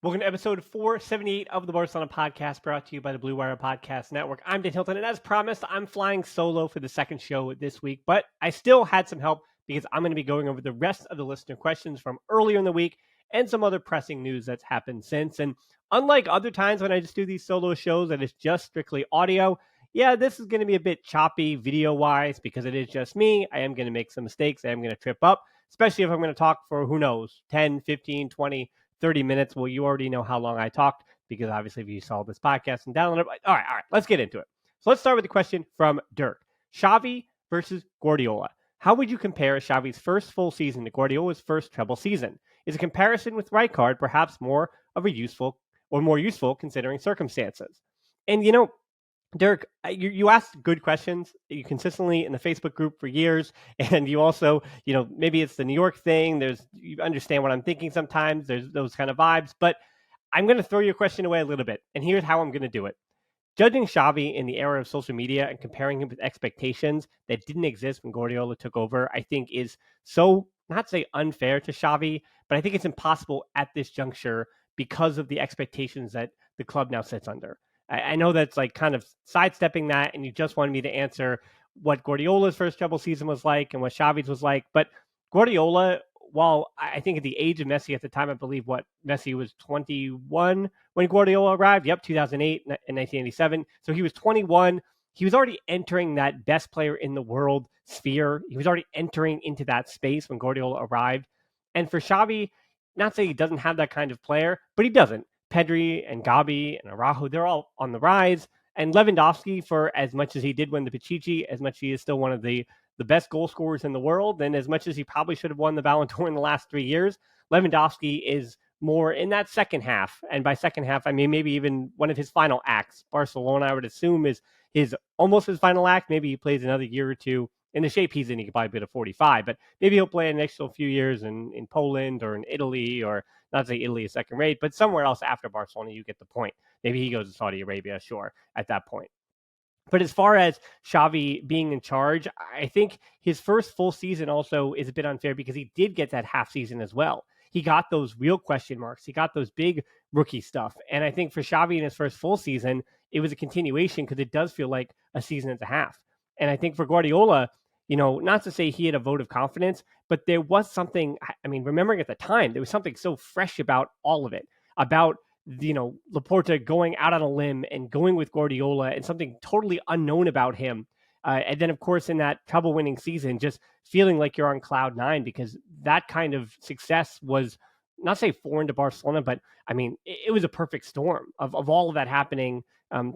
Welcome to episode 478 of the Barcelona podcast, brought to you by the Blue Wire Podcast Network. I'm Dan Hilton, and as promised, I'm flying solo for the second show this week, but I still had some help because I'm going to be going over the rest of the listener questions from earlier in the week and some other pressing news that's happened since. And unlike other times when I just do these solo shows and it's just strictly audio, yeah, this is going to be a bit choppy video-wise because it is just me. I am going to make some mistakes. I am going to trip up, especially if I'm going to talk for, who knows, 10, 15, 20, 30 minutes. Well, you already know how long I talked because obviously if you saw this podcast and download it. All right, let's get into it. So let's start with the question from Dirk. Xavi versus Guardiola. How would you compare Xavi's first full season to Guardiola's first treble season? Is a comparison with Rijkaard perhaps more useful considering circumstances? And Dirk, you asked good questions. You consistently in the Facebook group for years, and you also, maybe it's the New York thing. You understand what I'm thinking sometimes. There's those kind of vibes, but I'm going to throw your question away a little bit, and here's how I'm going to do it. Judging Xavi in the era of social media and comparing him with expectations that didn't exist when Guardiola took over, I think is so, not say unfair to Xavi, but I think it's impossible at this juncture because of the expectations that the club now sits under. I know that's like kind of sidestepping that, and you just wanted me to answer what Guardiola's first treble season was like and what Xavi's was like. But Guardiola, while I think at the age of Messi at the time, I believe Messi was 21 when Guardiola arrived. Yep, 2008 and 1987. So he was 21. He was already entering that best player in the world sphere. He was already entering into that space when Guardiola arrived. And for Xavi, not say he doesn't have that kind of player, but he doesn't. Pedri and Gabi and Araujo, they're all on the rise. And Lewandowski, for as much as he did win the Pichichi, as much as he is still one of the best goal scorers in the world, and as much as he probably should have won the Ballon d'Or in the last 3 years, Lewandowski is more in that second half. And by second half, I mean maybe even one of his final acts. Barcelona, I would assume, is almost his final act. Maybe he plays another year or two. In the shape he's in, he could probably be at 45, but maybe he'll play an extra few years in Poland or in Italy, or not to say Italy is second rate, but somewhere else after Barcelona. You get the point. Maybe he goes to Saudi Arabia, sure, at that point. But as far as Xavi being in charge, I think his first full season also is a bit unfair because he did get that half season as well. He got those real question marks. He got those big rookie stuff. And I think for Xavi in his first full season, it was a continuation because it does feel like a season and a half. And I think for Guardiola, not to say he had a vote of confidence, but there was something, I mean, remembering at the time, there was something so fresh about all of it, about Laporta going out on a limb and going with Guardiola and something totally unknown about him. And then, of course, in that treble-winning season, just feeling like you're on cloud nine because that kind of success was not say foreign to Barcelona, but I mean, it was a perfect storm of all of that happening,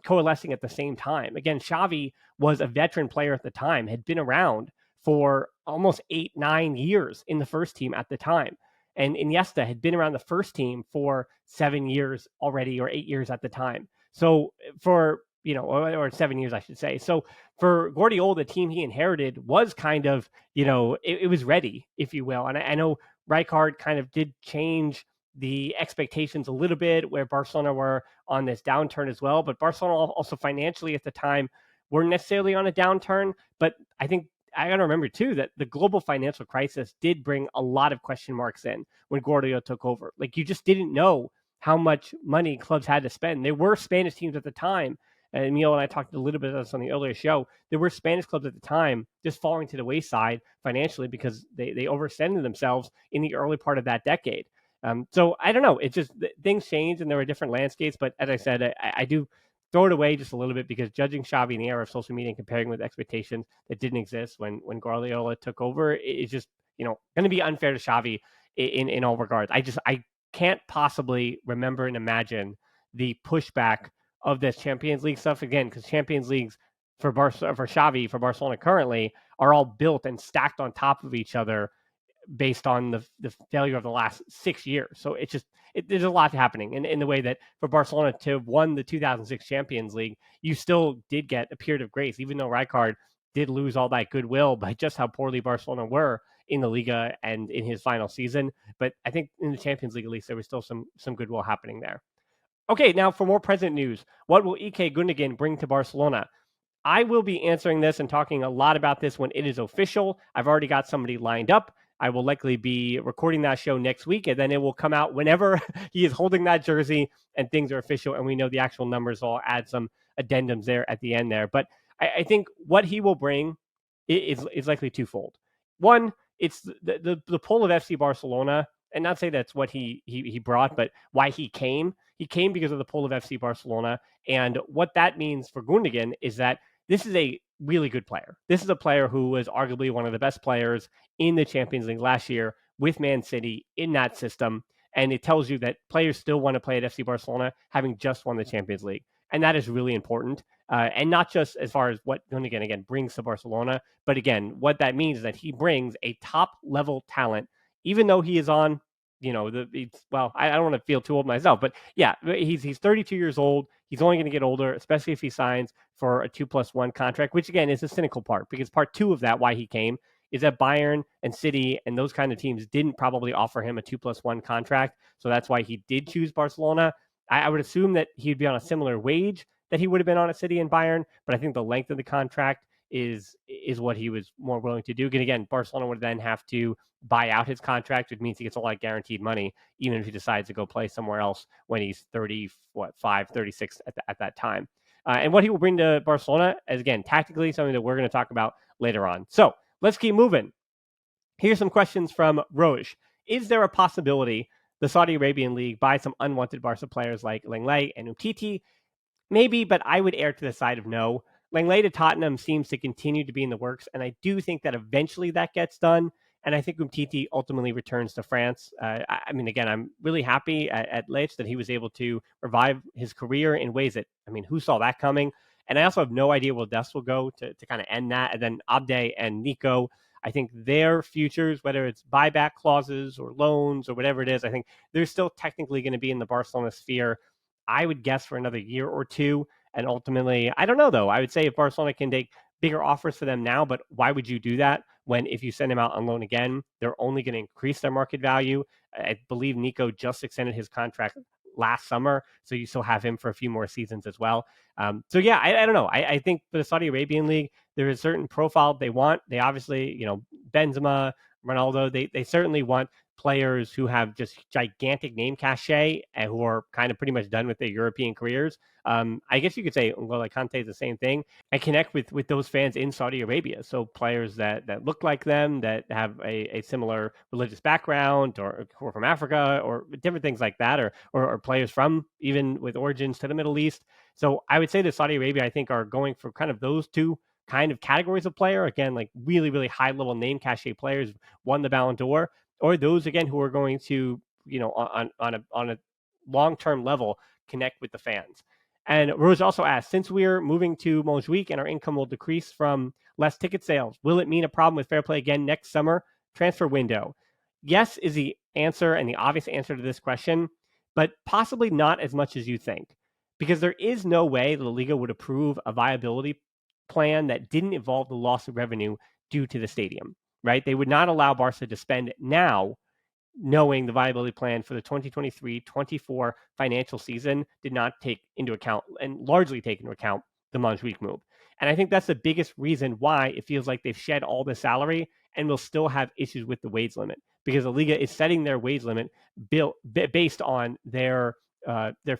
coalescing at the same time. Again, Xavi was a veteran player at the time, had been around for almost 8-9 years in the first team at the time. And Iniesta had been around the first team for 7 years already, or 8 years at the time. So for, or 7 years, I should say. So for Guardiola, the team he inherited was kind of, it was ready, if you will. And I know Rijkaard kind of did change the expectations a little bit, where Barcelona were on this downturn as well. But Barcelona also financially at the time weren't necessarily on a downturn. But I think I got to remember too that the global financial crisis did bring a lot of question marks in when Guardiola took over. Like, you just didn't know how much money clubs had to spend. There were Spanish teams at the time, and Emil and I talked a little bit about this on the earlier show. There were Spanish clubs at the time just falling to the wayside financially because they overextended themselves in the early part of that decade. So I don't know. It's just things change and there are different landscapes. But as I said, I do throw it away just a little bit because judging Xavi in the era of social media and comparing with expectations that didn't exist when Guardiola took over is just, going to be unfair to Xavi in all regards. I can't possibly remember and imagine the pushback of this Champions League stuff again, because Champions Leagues for Xavi, for Barcelona currently, are all built and stacked on top of each other based on the failure of the last 6 years. So it's just, there's a lot happening in the way that for Barcelona to have won the 2006 Champions League, you still did get a period of grace, even though Rijkaard did lose all that goodwill by just how poorly Barcelona were in the Liga and in his final season. But I think in the Champions League, at least, there was still some goodwill happening there. Okay, now for more present news, what will Ilkay Gundogan bring to Barcelona? I will be answering this and talking a lot about this when it is official. I've already got somebody lined up. I will likely be recording that show next week, and then it will come out whenever he is holding that jersey and things are official and we know the actual numbers. I'll add some addendums there at the end there. But I think what he will bring is likely twofold. One, it's the pull of FC Barcelona, and not say that's what he brought, but why he came. He came because of the pull of FC Barcelona, and what that means for Gundogan is that this is a really good player. This is a player who was arguably one of the best players in the Champions League last year with Man City in that system, and it tells you that players still want to play at FC Barcelona, having just won the Champions League, and that is really important. And not just as far as what Gundogan again brings to Barcelona, but again, what that means is that he brings a top level talent, even though he is on, I don't want to feel too old myself, but yeah, he's 32 years old. He's only going to get older, especially if he signs for a 2+1 contract, which again is a cynical part, because part two of that, why he came, is that Bayern and City and those kind of teams didn't probably offer him a 2+1 contract. So that's why he did choose Barcelona. I would assume that he'd be on a similar wage that he would have been on at City and Bayern, but I think the length of the contract is what he was more willing to do. And again, Barcelona would then have to buy out his contract, which means he gets a lot of guaranteed money, even if he decides to go play somewhere else when he's 36 at that time. And what he will bring to Barcelona is, again, tactically, something that we're going to talk about later on. So let's keep moving. Here's some questions from Roj. Is there a possibility the Saudi Arabian League buys some unwanted Barca players like Lenglet and Umtiti? Maybe, but I would err to the side of no. Lenglet to Tottenham seems to continue to be in the works, and I do think that eventually that gets done. And I think Umtiti ultimately returns to France. Again, I'm really happy at Lich that he was able to revive his career in ways that, who saw that coming? And I also have no idea where Dest will go to kind of end that. And then Abde and Nico, I think their futures, whether it's buyback clauses or loans or whatever it is, I think they're still technically going to be in the Barcelona sphere, I would guess, for another year or two. And ultimately, I don't know, though. I would say if Barcelona can take bigger offers for them now, but why would you do that when if you send them out on loan again, they're only going to increase their market value? I believe Nico just extended his contract last summer, so you still have him for a few more seasons as well. I don't know. I think for the Saudi Arabian League, there is a certain profile they want. They obviously, Benzema, Ronaldo, they certainly want players who have just gigantic name cachet and who are kind of pretty much done with their European careers. I guess you could say N'Golo Kante is the same thing. I connect with those fans in Saudi Arabia. So players that look like them, that have a similar religious background, or who are from Africa, or different things like that, or players from even with origins to the Middle East. So I would say that Saudi Arabia, I think, are going for kind of those two kind of categories of player. Again, like really, really high level name cachet players, won the Ballon d'Or, or those again who are going to, on a long-term level, connect with the fans. And Rose also asked, since we're moving to Montjuic and our income will decrease from less ticket sales, will it mean a problem with fair play again next summer transfer window? Yes is the answer, and the obvious answer to this question, but possibly not as much as you think, because there is no way the La Liga would approve a viability plan that didn't involve the loss of revenue due to the stadium, right? They would not allow Barca to spend now, knowing the viability plan for the 2023-24 financial season did not take into account, and largely take into account, the Montjuic move. And I think that's the biggest reason why it feels like they've shed all the salary and will still have issues with the wage limit, because the Liga is setting their wage limit based on their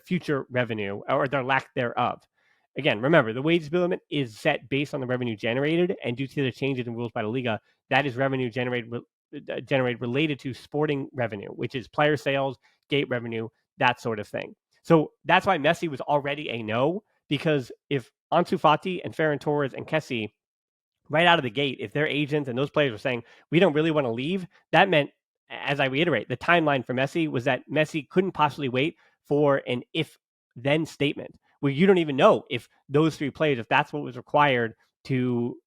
future revenue, or their lack thereof. Again, remember, the wage limit is set based on the revenue generated, and due to the changes in rules by the Liga, that is revenue generated related to sporting revenue, which is player sales, gate revenue, that sort of thing. So that's why Messi was already a no, because if Ansu Fati and Ferran Torres and Kessie, right out of the gate, if their agents and those players were saying, we don't really want to leave, that meant, as I reiterate, the timeline for Messi was that Messi couldn't possibly wait for an if-then statement, where you don't even know if those three players, if that's what was required to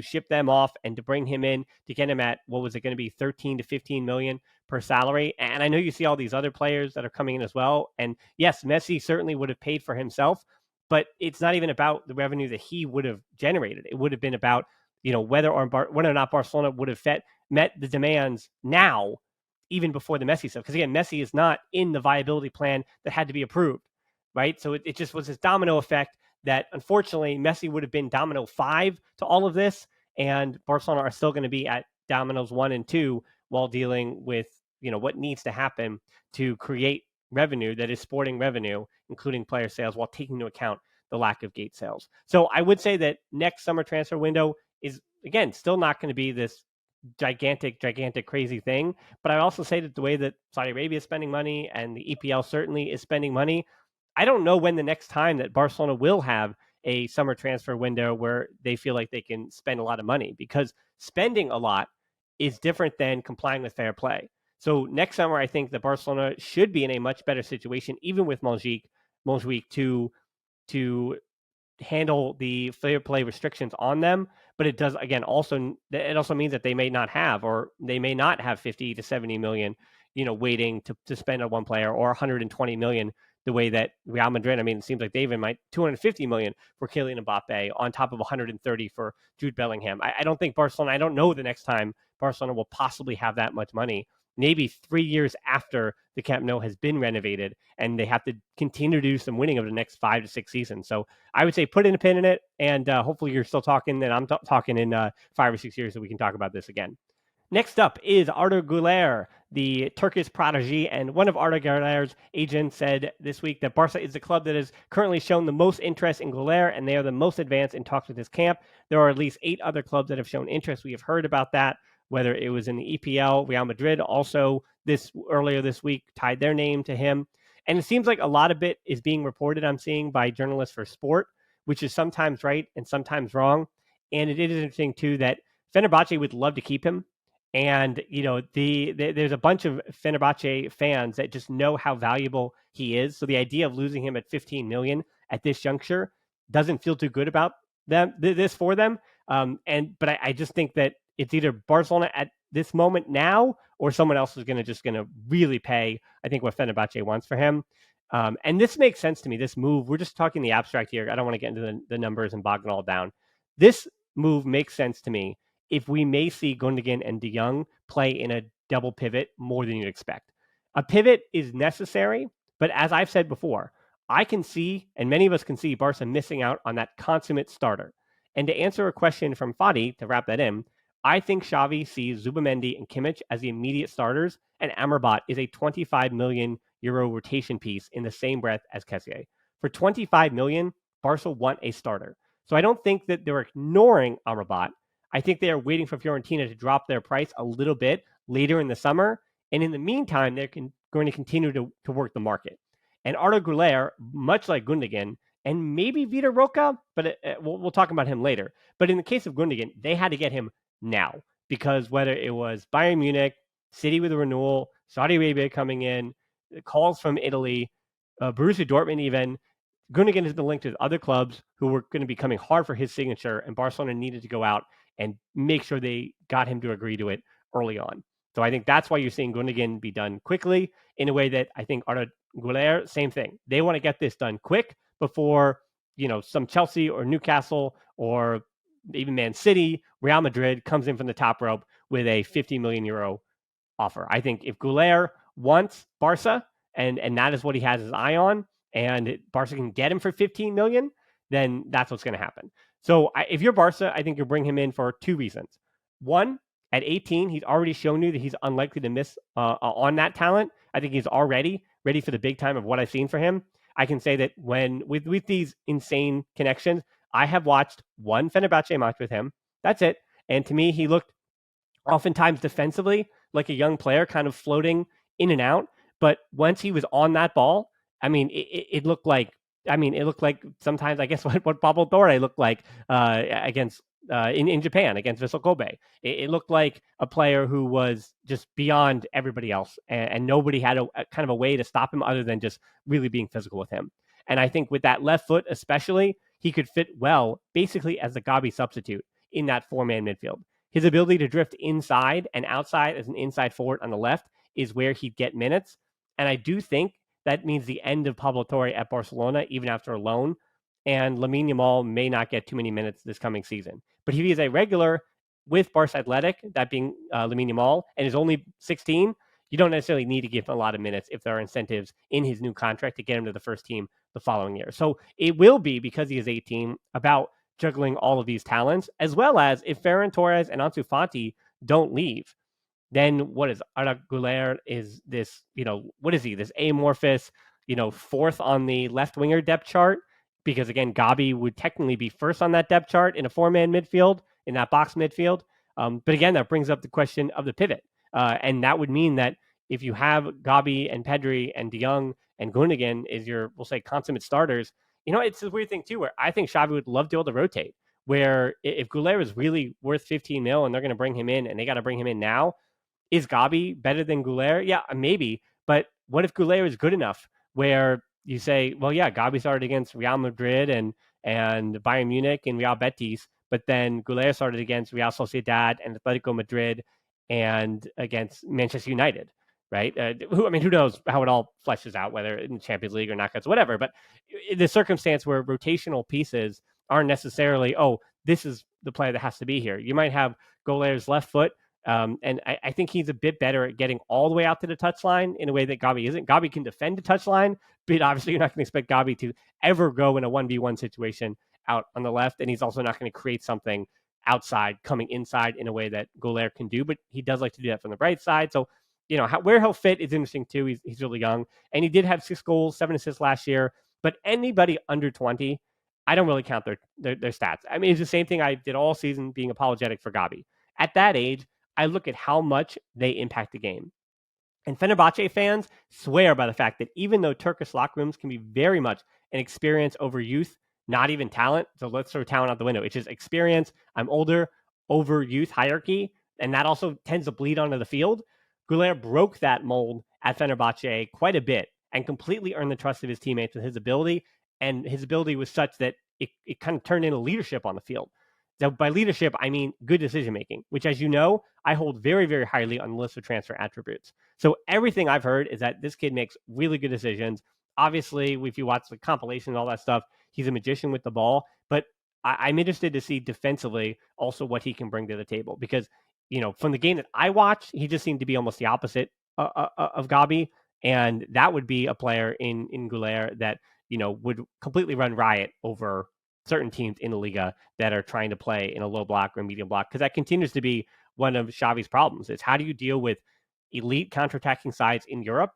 ship them off and to bring him in, to get him at, what was it going to be, 13 to 15 million per salary. And I know you see all these other players that are coming in as well. And yes, Messi certainly would have paid for himself, but it's not even about the revenue that he would have generated. It would have been about, whether or not Barcelona would have met the demands now, even before the Messi stuff. Because again, Messi is not in the viability plan that had to be approved, right? So it just was this domino effect that, unfortunately, Messi would have been domino 5 to all of this, and Barcelona are still going to be at dominoes 1 and 2 while dealing with, what needs to happen to create revenue that is sporting revenue, including player sales, while taking into account the lack of gate sales. So I would say that next summer transfer window is, again, still not going to be this gigantic, crazy thing. But I also say that the way that Saudi Arabia is spending money and the EPL certainly is spending money, I don't know when the next time that Barcelona will have a summer transfer window where they feel like they can spend a lot of money, because spending a lot is different than complying with fair play. So next summer, I think that Barcelona should be in a much better situation, even with Montjuic to handle the fair play restrictions on them. But it does, again, it also means that they may not have 50 to 70 million, waiting to spend on one player, or 120 million the way that Real Madrid. I mean, it seems like they even might 250 million for Kylian Mbappe on top of 130 for Jude Bellingham. I don't think Barcelona. I don't know the next time Barcelona will possibly have that much money. Maybe 3 years after the Camp Nou has been renovated, and they have to continue to do some winning over the next 5 to 6 seasons. So I would say put in a pin in it, and hopefully you're still talking, and I'm talking in 5 or 6 years so we can talk about this again. Next up is Arda Guler, the Turkish prodigy, and one of Arda Guler's agents said this week that Barca is the club that has currently shown the most interest in Guler, and they are the most advanced in talks with his camp. There are at least 8 other clubs that have shown interest. We have heard about that, whether it was in the EPL. Real Madrid also earlier this week tied their name to him. And it seems like a lot of it is being reported, I'm seeing, by journalists for sport, which is sometimes right and sometimes wrong. And it is interesting, too, that Fenerbahce would love to keep him. And, there's a bunch of Fenerbahce fans that just know how valuable he is. So the idea of losing him at 15 million at this juncture doesn't feel too good about this for them. But I just think that it's either Barcelona at this moment now, or someone else is going to really pay, I think, what Fenerbahce wants for him. And this makes sense to me, this move. We're just talking the abstract here. I don't want to get into the numbers and bog it all down. This move makes sense to me if we may see Gundogan and De Jong play in a double pivot more than you'd expect. A pivot is necessary, but as I've said before, I can see, and many of us can see, Barca missing out on that consummate starter. And to answer a question from Fadi, to wrap that in, I think Xavi sees Zubamendi and Kimmich as the immediate starters, and Amrabat is a 25 million euro rotation piece in the same breath as Kessié. For 25 million, Barca want a starter. So I don't think that they're ignoring Amrabat. I think they are waiting for Fiorentina to drop their price a little bit later in the summer. And in the meantime, they're going to continue to work the market. And Arda Guler, much like Gundogan, and maybe Vitor Roque, but we'll talk about him later. But in the case of Gundogan, they had to get him now, because whether it was Bayern Munich, City with a renewal, Saudi Arabia coming in, calls from Italy, Borussia Dortmund even, Gundogan has been linked to other clubs who were going to be coming hard for his signature, and Barcelona needed to go out and make sure they got him to agree to it early on. So I think that's why you're seeing Gundogan be done quickly, in a way that I think Arda Guler, same thing. They want to get this done quick before, some Chelsea or Newcastle or even Man City, Real Madrid comes in from the top rope with a 50 million euro offer. I think if Guler wants Barca, and that is what he has his eye on, and Barca can get him for 15 million, then that's what's going to happen. So if you're Barca, I think you'll bring him in for 2 reasons. One, at 18, he's already shown you that he's unlikely to miss on that talent. I think he's already ready for the big time of what I've seen for him. I can say that with these insane connections, I have watched one Fenerbahce match with him. That's it. And to me, he looked oftentimes defensively like a young player, kind of floating in and out. But once he was on that ball, I mean, it looked like sometimes, I guess, what Pablo Torre looked like against in Japan against Vissel Kobe. It looked like a player who was just beyond everybody else, and nobody had a kind of a way to stop him other than just really being physical with him. And I think with that left foot especially, he could fit well basically as the Gavi substitute in that 4-man midfield. His ability to drift inside and outside as an inside forward on the left is where he'd get minutes. And I do think that means the end of Pablo Torre at Barcelona, even after a loan. And Lamine Yamal may not get too many minutes this coming season. But if he is a regular with Barca Athletic, that being Lamine Yamal, and is only 16, you don't necessarily need to give him a lot of minutes if there are incentives in his new contract to get him to the first team the following year. So it will be, because he is 18, about juggling all of these talents, as well as if Ferran Torres and Ansu Fati don't leave, Then what is Arda Guler is this, what is he? This amorphous, fourth on the left winger depth chart. Because again, Gabi would technically be first on that depth chart in a 4-man midfield, in that box midfield. But again, that brings up the question of the pivot. And that would mean that if you have Gabi and Pedri and De Jong and Gundogan is your, we'll say, consummate starters, it's a weird thing too, where I think Xavi would love to be able to rotate. Where if Guler is really worth 15 mil and they're going to bring him in and they got to bring him in now, is Gabi better than Guler? Yeah, maybe. But what if Guler is good enough where you say, well, yeah, Gabi started against Real Madrid and Bayern Munich and Real Betis, but then Guler started against Real Sociedad and Atletico Madrid and against Manchester United, right? Who knows how it all fleshes out, whether in the Champions League or knockouts, whatever. But in the circumstance where rotational pieces aren't necessarily, oh, this is the player that has to be here. You might have Guler's left foot. And I think he's a bit better at getting all the way out to the touchline in a way that Gabi isn't. Gabi can defend the touchline, but obviously you're not going to expect Gabi to ever go in a 1v1 situation out on the left. And he's also not going to create something outside coming inside in a way that Guler can do, but he does like to do that from the right side. So, where he'll fit is interesting too. He's really young, and he did have 6 goals, 7 assists last year, but anybody under 20, I don't really count their stats. I mean, it's the same thing I did all season being apologetic for Gabi. At that age, I look at how much they impact the game. And Fenerbahce fans swear by the fact that even though Turkish locker rooms can be very much an experience over youth, not even talent, so let's throw talent out the window. It's just experience, I'm older, over youth hierarchy, and that also tends to bleed onto the field. Guler broke that mold at Fenerbahce quite a bit and completely earned the trust of his teammates with his ability, and his ability was such that it kind of turned into leadership on the field. So by leadership, I mean good decision-making, which, as you know, I hold very, very highly on the list of transfer attributes. So everything I've heard is that this kid makes really good decisions. Obviously, if you watch the compilation and all that stuff, he's a magician with the ball. But I'm interested to see defensively also what he can bring to the table. Because, from the game that I watched, he just seemed to be almost the opposite of Gabi. And that would be a player in Guler that, would completely run riot over certain teams in the Liga that are trying to play in a low block or medium block, because that continues to be one of Xavi's problems. Is how do you deal with elite counterattacking sides in Europe,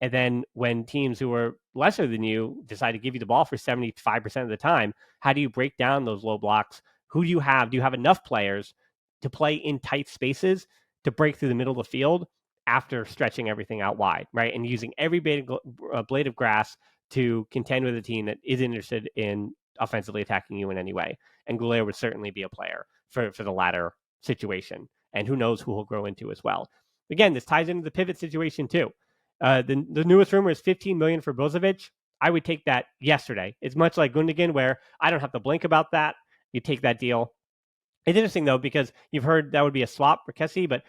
and then when teams who are lesser than you decide to give you the ball for 75% of the time, how do you break down those low blocks? Who do you have? Do you have enough players to play in tight spaces to break through the middle of the field after stretching everything out wide, right? And using every blade of grass to contend with a team that is interested in offensively attacking you in any way. And Guler would certainly be a player for the latter situation. And who knows who he'll grow into as well. Again, this ties into the pivot situation too. The newest rumor is 15 million for Brozovic. I would take that yesterday. It's much like Gundogan, where I don't have to blink about that. You take that deal. It's interesting though, because you've heard that would be a swap for Kessie, but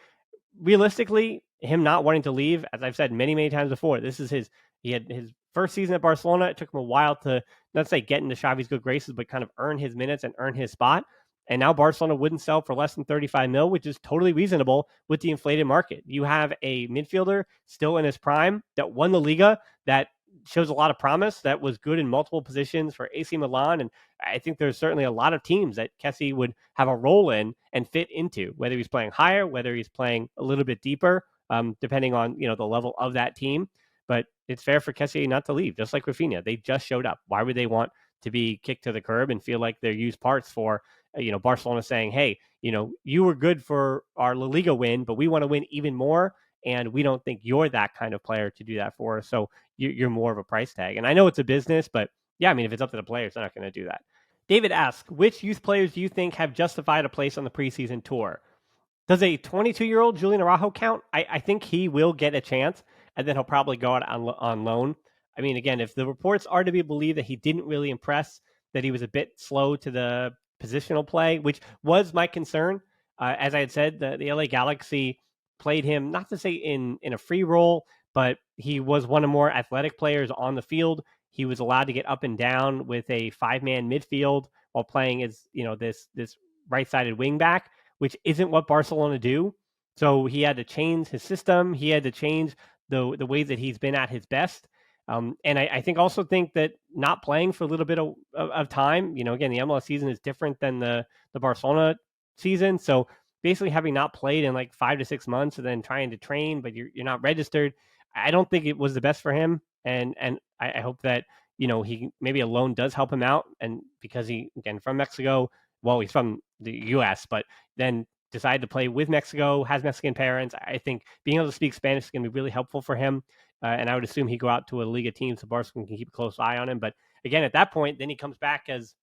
realistically, him not wanting to leave, as I've said many, many times before, he had his first season at Barcelona. It took him a while to, not say get into Xavi's good graces, but kind of earn his minutes and earn his spot. And now Barcelona wouldn't sell for less than 35 mil, which is totally reasonable with the inflated market. You have a midfielder still in his prime that won the Liga, that shows a lot of promise, that was good in multiple positions for AC Milan. And I think there's certainly a lot of teams that Kessie would have a role in and fit into, whether he's playing higher, whether he's playing a little bit deeper, depending on, the level of that team. But it's fair for Kessie not to leave, just like Rafinha. They just showed up. Why would they want to be kicked to the curb and feel like they're used parts for, Barcelona saying, hey, you were good for our La Liga win, but we want to win even more. And we don't think you're that kind of player to do that for us. So you're more of a price tag. And I know it's a business, but yeah, I mean, if it's up to the players, they're not going to do that. David asks, which youth players do you think have justified a place on the preseason tour? Does a 22-year-old Julian Araujo count? I think he will get a chance, and then he'll probably go out on loan. I mean, again, if the reports are to be believed that he didn't really impress, that he was a bit slow to the positional play, which was my concern. As I had said, the LA Galaxy played him, not to say in a free role, but he was one of the more athletic players on the field. He was allowed to get up and down with a 5-man midfield while playing as, this right-sided wing back, which isn't what Barcelona do. So he had to change his system. He had to change the ways that he's been at his best. And I think that not playing for a little bit of time, again, the MLS season is different than the Barcelona season. So basically having not played in like 5 to 6 months and then trying to train, but you're not registered. I don't think it was the best for him. And I hope that, he maybe a loan does help him out. And because he, again, from Mexico, well, he's from the US, but then decided to play with Mexico, has Mexican parents. I think being able to speak Spanish is going to be really helpful for him. And I would assume he'd go out to a Liga team so Barcelona can keep a close eye on him. But again, at that point, then he comes back as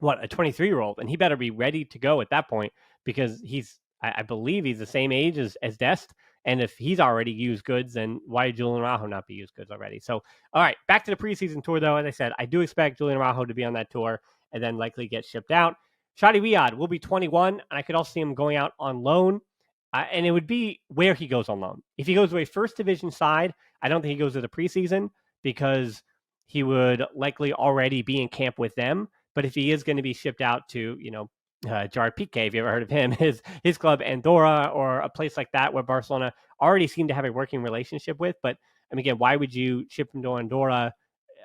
a 23-year-old, and he better be ready to go at that point because I believe he's the same age as Dest. And if he's already used goods, then why did Julian Araujo not be used goods already? So, all right, back to the preseason tour, though. As I said, I do expect Julian Araujo to be on that tour and then likely get shipped out. Shadi Riyad will be 21, and I could also see him going out on loan. And it would be where he goes on loan. If he goes to a first division side, I don't think he goes to the preseason because he would likely already be in camp with them. But if he is going to be shipped out to, Gerard Piqué, if you ever heard of him, his club Andorra or a place like that where Barcelona already seem to have a working relationship with. But I mean, again, why would you ship him to Andorra?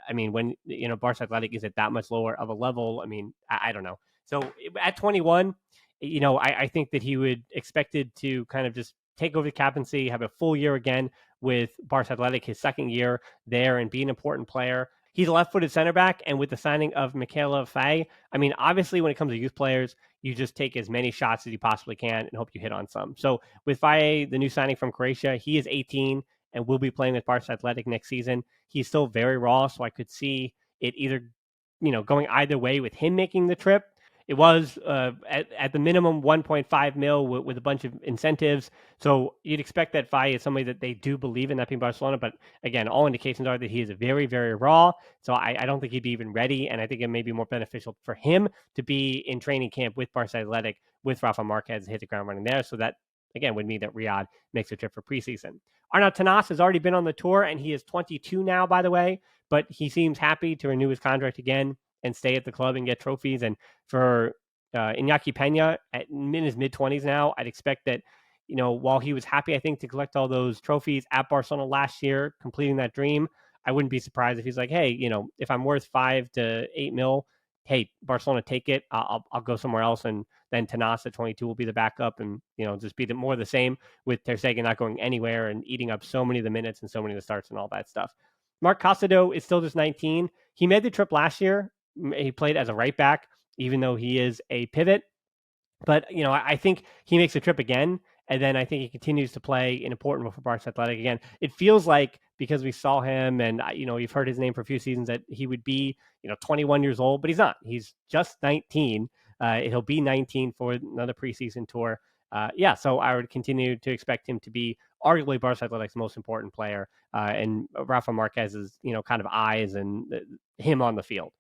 I mean, when, Barca Athletic is at that much lower of a level, I mean, I don't know. So at 21, I think that he would expected to kind of just take over the captaincy, have a full year again with Barca Athletic, his second year there, and be an important player. He's a left-footed center back, and with the signing of Michaela Faye, I mean, obviously, when it comes to youth players, you just take as many shots as you possibly can and hope you hit on some. So with Faye, the new signing from Croatia, he is 18 and will be playing with Barca Athletic next season. He's still very raw, so I could see it either, going either way with him making the trip. It was at the minimum 1.5 mil with a bunch of incentives. So you'd expect that Faye is somebody that they do believe in, that being Barcelona. But again, all indications are that he is very, very raw. So I don't think he'd be even ready. And I think it may be more beneficial for him to be in training camp with Barca Athletic, with Rafa Marquez, and hit the ground running there. So that, again, would mean that Riyad makes a trip for preseason. Arnaud Tenas has already been on the tour, and he is 22 now, by the way. But he seems happy to renew his contract again and stay at the club and get trophies. And for Iñaki Peña in his mid-20s now, I'd expect that, while he was happy, I think, to collect all those trophies at Barcelona last year, completing that dream, I wouldn't be surprised if he's like, hey, if I'm worth 5 to 8 mil, hey, Barcelona, take it. I'll go somewhere else. And then Tenas at 22 will be the backup and, just be more the same with Ter Stegen not going anywhere and eating up so many of the minutes and so many of the starts and all that stuff. Marc Casado is still just 19. He made the trip last year. He played as a right back, even though he is a pivot. But, I think he makes a trip again. And then I think he continues to play an important role for Barca Athletic again. It feels like because we saw him and, you've heard his name for a few seasons that he would be, 21 years old, but he's not. He's just 19. He'll be 19 for another preseason tour. So I would continue to expect him to be arguably Barca Athletic's most important player. And Rafa Marquez's, kind of eyes and him on the field.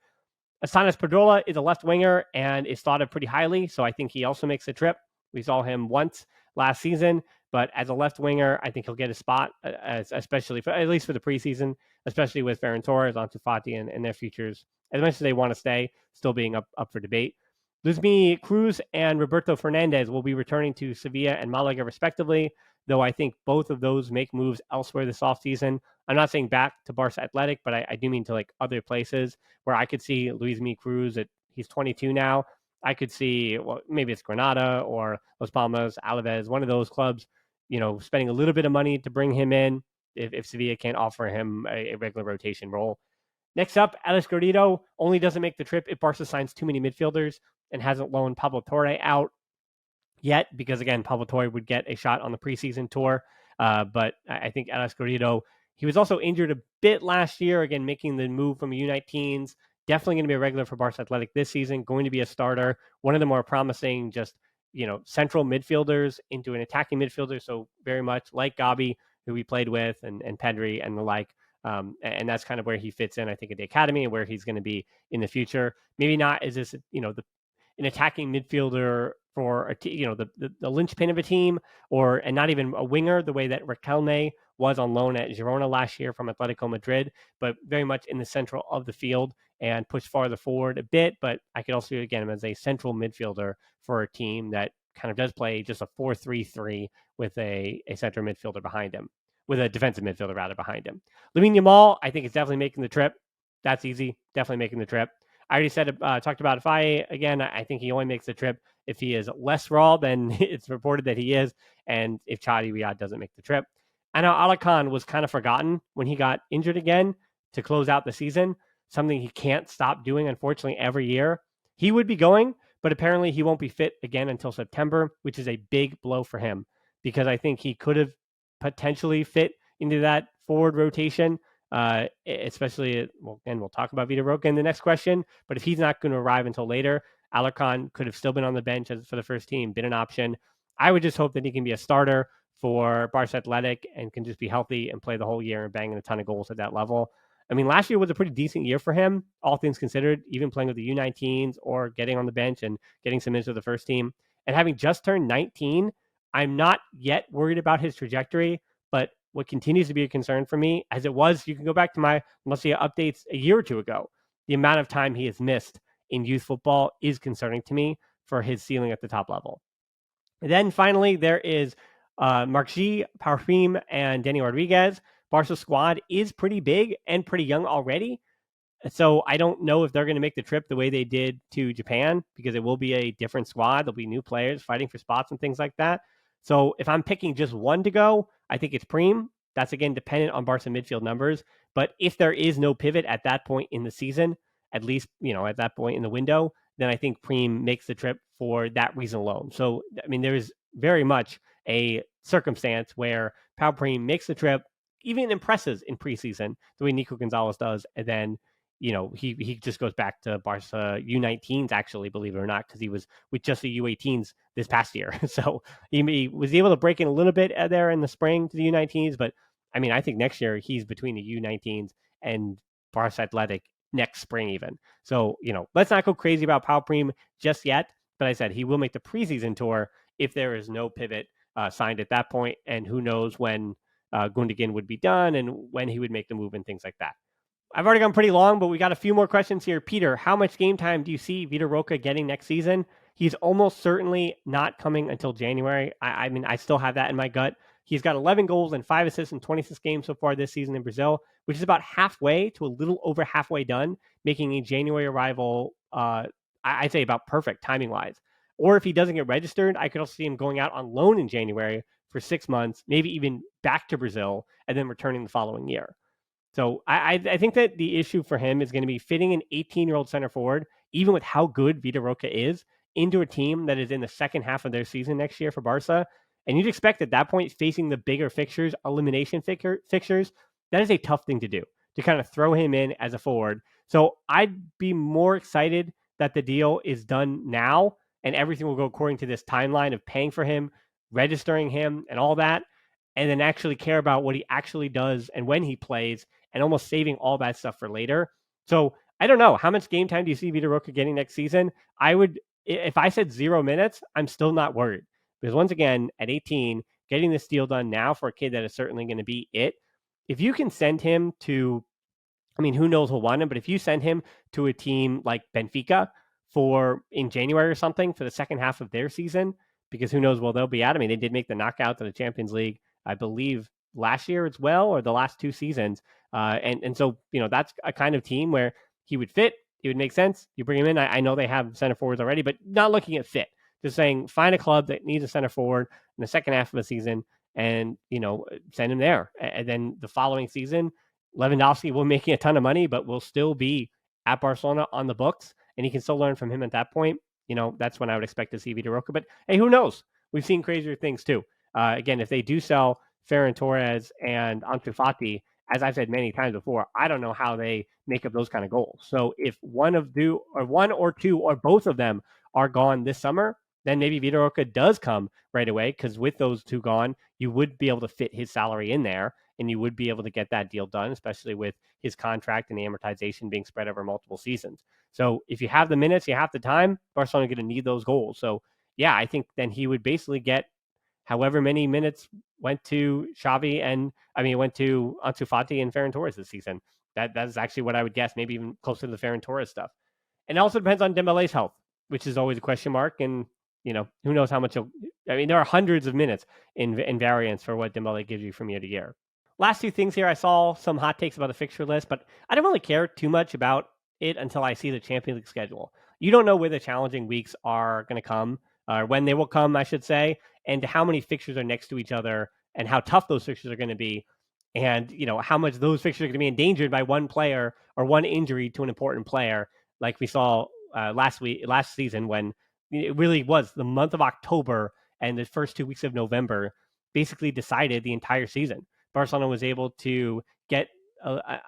Astanis Pedrola is a left winger and is thought of pretty highly, so I think he also makes the trip. We saw him once last season, but as a left winger, I think he'll get a spot, especially at least for the preseason, especially with Ferran Torres, Ansu Fati, and their futures. As much as they want to stay, still being up for debate. Luismi Cruz and Roberto Fernandez will be returning to Sevilla and Malaga respectively, though I think both of those make moves elsewhere this offseason. I'm not saying back to Barca Athletic, but I do mean to like other places where I could see Luismi Cruz he's 22 now. I could see, well, maybe it's Granada or Las Palmas, Alaves, one of those clubs, spending a little bit of money to bring him in if Sevilla can't offer him a regular rotation role. Next up, Alex Garrido only doesn't make the trip if Barca signs too many midfielders and hasn't loaned Pablo Torre out yet, because again, Pablo Torre would get a shot on the preseason tour. But I think Alex Garrido, he was also injured a bit last year, again, making the move from U19s. Definitely going to be a regular for Barca Athletic this season, going to be a starter. One of the more promising, just, central midfielders into an attacking midfielder. So very much like Gabi, who we played with, and Pedri and the like. And that's kind of where he fits in, I think, at the academy and where he's going to be in the future. Maybe not as this, an attacking midfielder for the linchpin of a team, and not even a winger the way that Riquelme was on loan at Girona last year from Atletico Madrid, but very much in the central of the field and push farther forward a bit. But I could also again him as a central midfielder for a team that kind of does play just a 4-3-3 with a center midfielder behind him, with a defensive midfielder rather behind him. Lamine Yamal, I think, is definitely making the trip. That's easy. Definitely making the trip. I already said, talked about I think he only makes the trip if he is less raw than it's reported that he is, and if Chadi Riyad doesn't make the trip. I know Alakan was kind of forgotten when he got injured again to close out the season, something he can't stop doing, unfortunately, every year. He would be going, but apparently he won't be fit again until September, which is a big blow for him because I think he could have potentially fit into that forward rotation, especially, well, and we'll talk about Vitor Roque in the next question, but if he's not going to arrive until later, Alarcon could have still been on the bench for the first team, been an option. I would just hope that he can be a starter for Barca Athletic and can just be healthy and play the whole year and banging a ton of goals at that level. I mean, last year was a pretty decent year for him, all things considered, even playing with the U19s or getting on the bench and getting some minutes with the first team. And having just turned 19, I'm not yet worried about his trajectory, but what continues to be a concern for me, as it was, you can go back to my Masia updates a year or two ago, the amount of time he has missed in youth football is concerning to me for his ceiling at the top level. And then finally, there is Marc G, Parfim, and Danny Rodriguez. Barca's squad is pretty big and pretty young already. So I don't know if they're going to make the trip the way they did to Japan because it will be a different squad. There'll be new players fighting for spots and things like that. So if I'm picking just one to go, I think it's Preem. That's, again, dependent on Barca midfield numbers. But if there is no pivot at that point in the season, at least, at that point in the window, then I think Preem makes the trip for that reason alone. So, I mean, there is very much a circumstance where Pau Preem makes the trip, even impresses in preseason the way Nico Gonzalez does, and then he just goes back to Barca U19s, actually, believe it or not, because he was with just the U18s this past year. So he was able to break in a little bit there in the spring to the U19s. But I mean, I think next year he's between the U19s and Barca Athletic next spring even. So, let's not go crazy about Pau Preem just yet. But I said he will make the preseason tour if there is no pivot signed at that point. And who knows when Gundogan would be done and when he would make the move and things like that. I've already gone pretty long, but we got a few more questions here. Peter, how much game time do you see Vitor Roque getting next season? He's almost certainly not coming until January. I mean, I still have that in my gut. He's got 11 goals and 5 assists in 26 games so far this season in Brazil, which is about halfway to a little over halfway done, making a January arrival, I'd say about perfect timing-wise. Or if he doesn't get registered, I could also see him going out on loan in January for 6 months, maybe even back to Brazil, and then returning the following year. So I think that the issue for him is going to be fitting an 18-year-old center forward, even with how good Vitor Roque is, into a team that is in the second half of their season next year for Barca. And you'd expect at that point, facing the bigger fixtures, elimination fixtures, that is a tough thing to do, to kind of throw him in as a forward. So I'd be more excited that the deal is done now and everything will go according to this timeline of paying for him, registering him, and all that, and then actually care about what he actually does and when he plays, and almost saving all that stuff for later. So I don't know. How much game time do you see Vitor Roque getting next season? If I said 0 minutes, I'm still not worried. Because once again, at 18, getting this deal done now for a kid that is certainly going to be it. If you can send him to, I mean, who knows who'll want him, but if you send him to a team like Benfica in January or something for the second half of their season, because who knows where they'll be at. I mean, they did make the knockouts of the Champions League, I believe, last year as well, or the last 2 seasons. And so, that's a kind of team where he would fit. It would make sense. You bring him in. I know they have center forwards already, but not looking at fit. Just saying, find a club that needs a center forward in the second half of the season and, send him there. And then the following season, Lewandowski will be making a ton of money, but will still be at Barcelona on the books. And he can still learn from him at that point. That's when I would expect to see Vitor Roque. But hey, who knows? We've seen crazier things too. Again, if they do sell Ferran Torres and Ansu Fati, as I've said many times before, I don't know how they make up those kind of goals. So if one or two or both of them are gone this summer, then maybe Vitor Roque does come right away, because with those two gone, you would be able to fit his salary in there and you would be able to get that deal done, especially with his contract and the amortization being spread over multiple seasons. So if you have the minutes, you have the time, Barcelona are going to need those goals. So yeah, I think then he would basically get however many minutes went to Xavi went to Ansu Fati and Ferran Torres this season. That's actually what I would guess, maybe even closer to the Ferran Torres stuff. And it also depends on Dembele's health, which is always a question mark. And, who knows how much there are hundreds of minutes in variance for what Dembele gives you from year to year. Last 2 things here, I saw some hot takes about the fixture list, but I don't really care too much about it until I see the Champions League schedule. You don't know where the challenging weeks are going to come, or when they will come, I should say, and how many fixtures are next to each other and how tough those fixtures are going to be. And, how much those fixtures are going to be endangered by one player or one injury to an important player, like we saw last season, when it really was the month of October and the first 2 weeks of November basically decided the entire season. Barcelona was able to get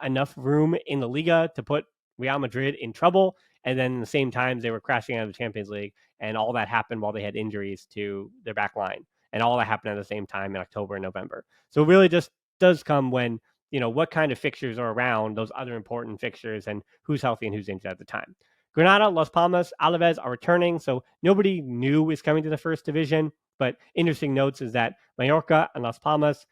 enough room in the Liga to put Real Madrid in trouble. And then at the same time, they were crashing out of the Champions League. And all that happened while they had injuries to their back line. And all that happened at the same time in October and November. So it really just does come when, what kind of fixtures are around those other important fixtures and who's healthy and who's injured at the time. Granada, Las Palmas, Alaves are returning. So nobody new is coming to the first division. But interesting notes is that Mallorca and Las Palmas,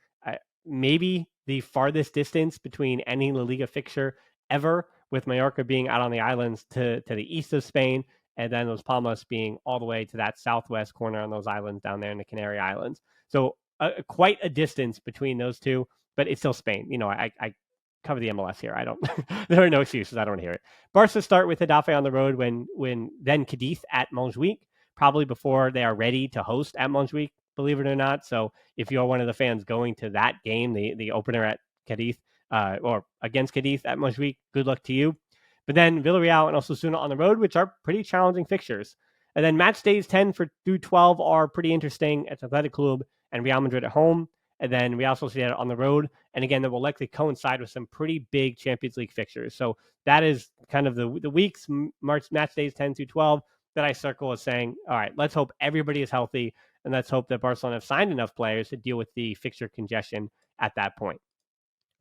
maybe the farthest distance between any La Liga fixture ever, with Mallorca being out on the islands to the east of Spain, and then Las Palmas being all the way to that southwest corner on those islands down there in the Canary Islands. So quite a distance between those two, but it's still Spain. I cover the MLS here. I don't. There are no excuses. I don't want to hear it. Barca start with Hetafe on the road, when then Cadiz at Montjuic, probably before they are ready to host at Montjuic, believe it or not. So if you're one of the fans going to that game, the opener at Cadiz, or against Cadiz at Montjuic, good luck to you. But then Villarreal and Osasuna on the road, which are pretty challenging fixtures. And then match days 10 through 12 are pretty interesting. It's Athletic Club and Real Madrid at home. And then Real Sociedad on the road. And again, that will likely coincide with some pretty big Champions League fixtures. So that is kind of the weeks, match days 10 through 12, that I circle as saying, all right, let's hope everybody is healthy. And let's hope that Barcelona have signed enough players to deal with the fixture congestion at that point.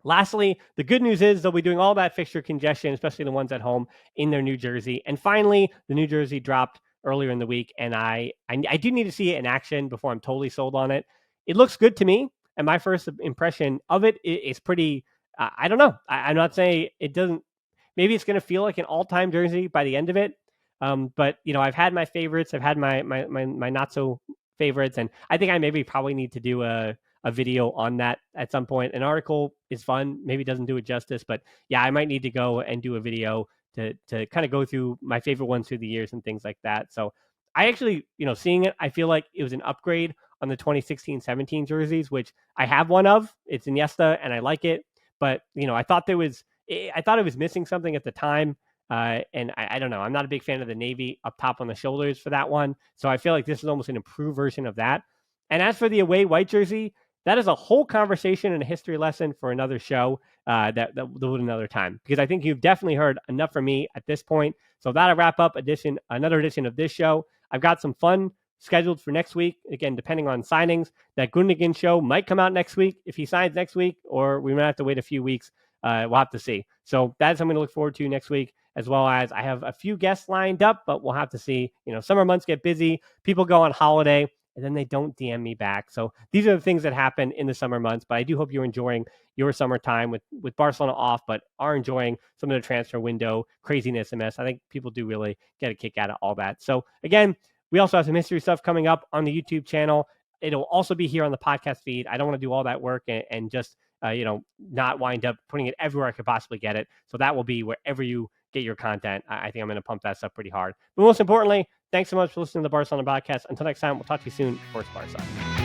Lastly, the good news is they'll be doing all that fixture congestion, especially the ones at home, in their new jersey. And finally, the new jersey dropped earlier in the week, and I do need to see it in action before I'm totally sold on it. It looks good to me, and my first impression of it is pretty, I don't know. I'm not saying it doesn't, maybe it's going to feel like an all-time jersey by the end of it. But, I've had my favorites. I've had my not so favorites, and I think I maybe probably need to do a video on that at some point. An article is fun, maybe doesn't do it justice, but yeah, I might need to go and do a video to kind of go through my favorite ones through the years and things like that. So I actually, seeing it, I feel like it was an upgrade on the 2016-17 jerseys, which I have one of. It's Iniesta and I like it, but I thought it was missing something at the time. And I don't know. I'm not a big fan of the navy up top on the shoulders for that one. So I feel like this is almost an improved version of that. And as for the away white jersey, that is a whole conversation and a history lesson for another show that we'll do another time, because I think you've definitely heard enough from me at this point. So that'll wrap up another edition of this show. I've got some fun scheduled for next week. Again, depending on signings, that Gundogan show might come out next week if he signs next week, or we might have to wait a few weeks. We'll have to see. So that's something to look forward to next week, as well as I have a few guests lined up, but we'll have to see. Summer months get busy. People go on holiday, and then they don't DM me back. So these are the things that happen in the summer months. But I do hope you're enjoying your summertime with Barcelona off, but are enjoying some of the transfer window craziness and mess. I think people do really get a kick out of all that. So again, we also have some history stuff coming up on the YouTube channel. It'll also be here on the podcast feed. I don't want to do all that work and just not wind up putting it everywhere I could possibly get it. So that will be wherever you get your content. I think I'm going to pump that stuff pretty hard. But most importantly, thanks so much for listening to the Barcelona podcast. Until next time, we'll talk to you soon. Force Barca.